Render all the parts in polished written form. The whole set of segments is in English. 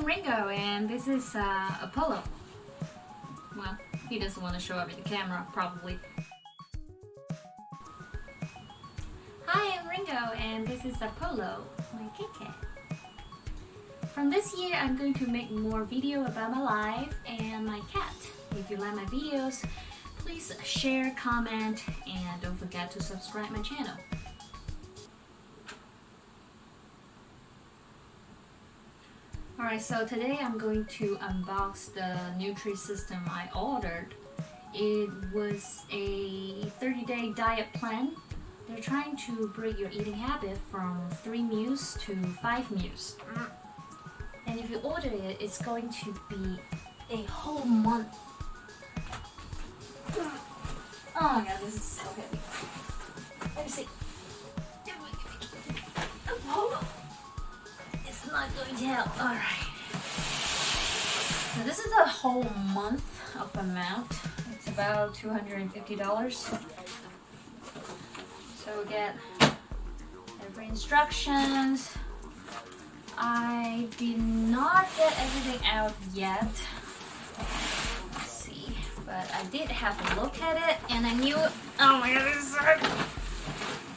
Ringo, and this is Apollo. Well, he doesn't want to show up in the camera, probably. Hi, I'm Ringo, and this is Apollo, my cat. From this year, I'm going to make more video about my life and my cat. If you like my videos, please share, comment, and don't forget to subscribe my channel. Alright, so today I'm going to unbox the Nutrisystem I ordered. It was a 30-day diet plan. They're trying to break your eating habit from 3 meals to 5 meals. And if you order it, it's going to be a whole month. Oh my god, this is so heavy. Let me see. Oh, it's not going to help. Alright. So this is a whole month of amount. It's about $250. So we get every instructions. I did not get everything out yet. Let's see. But I did have a look at it and I knew, oh my god, this is hard.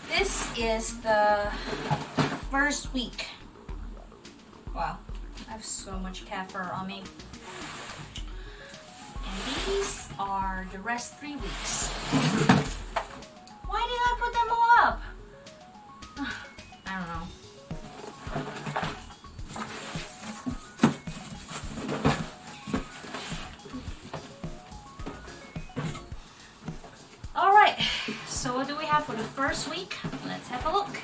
This is the first week. Wow, I have so much cat fur on me. And these are the rest 3 weeks. Why did I put them all up? I don't know. Alright, so what do we have for the first week? Let's have a look.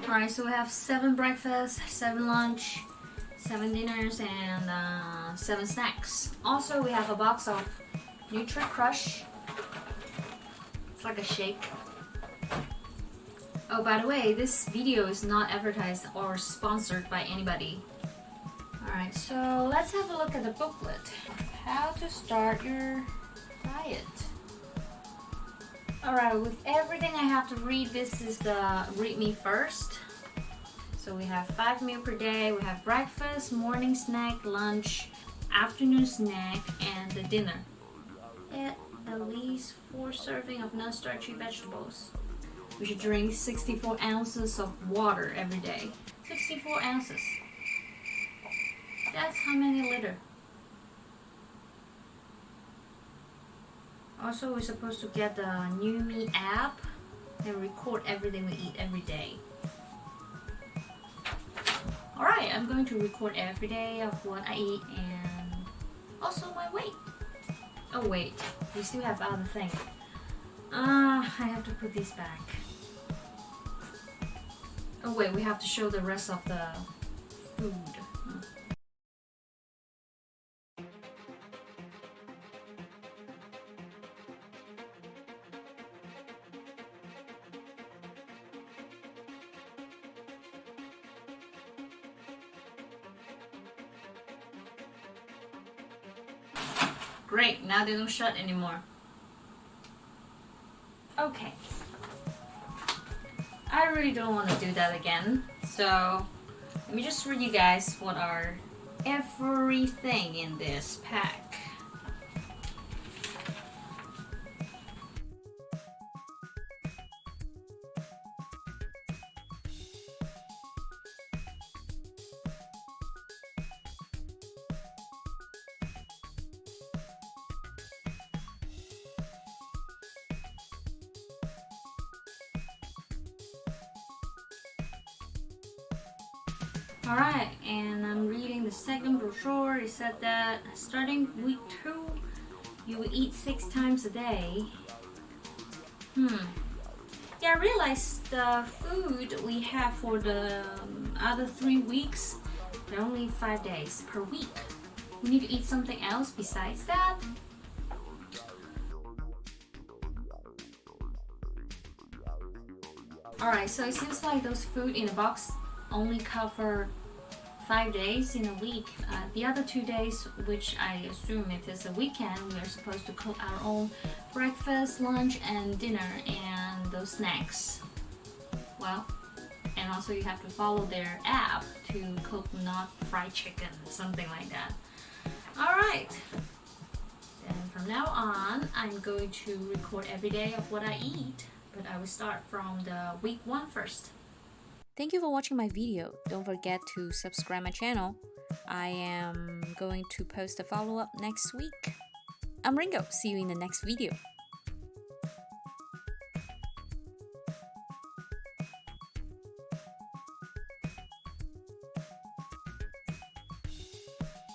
Alright, so we have 7 breakfasts, 7 lunch, 7 dinners, and 7 snacks. Also, we have a box of Nutri Crush. It's like a shake. Oh, by the way, this video is not advertised or sponsored by anybody. Alright, so let's have a look at the booklet. How to start your diet. Alright, with everything I have to read, this is the read me first. So we have 5 meals per day. We have breakfast, morning snack, lunch, afternoon snack, and the dinner. At least 4 servings of non-starchy vegetables. We should drink 64 ounces of water every day. 64 ounces. That's how many liters? Also, we're supposed to get the New Me app and record everything we eat every day. Alright, I'm going to record every day of what I eat and also my weight. Oh wait, we still have other things. I have to put these back. Oh wait, we have to show the rest of the food. Great, now they don't shut anymore. Okay. I really don't want to do that again. So, let me just read you guys what are everything in this pack. Alright, and I'm reading the second brochure. It said that starting week 2, you will eat 6 times a day. Yeah, I realized the food we have for the other 3 weeks, they're only 5 days per week. We need to eat something else besides that. Alright, so it seems like those food in the box only cover 5 days in a week. The other 2 days, which I assume it is a weekend, we are supposed to cook our own breakfast, lunch, and dinner, and those snacks. Well, and also you have to follow their app to cook not fried chicken, something like that. Alright, and from now on I'm going to record every day of what I eat, but I will start from the week 1 first. Thank you for watching my video. Don't forget to subscribe my channel. I am going to post a follow-up next week. I'm Ringo. See you in the next video.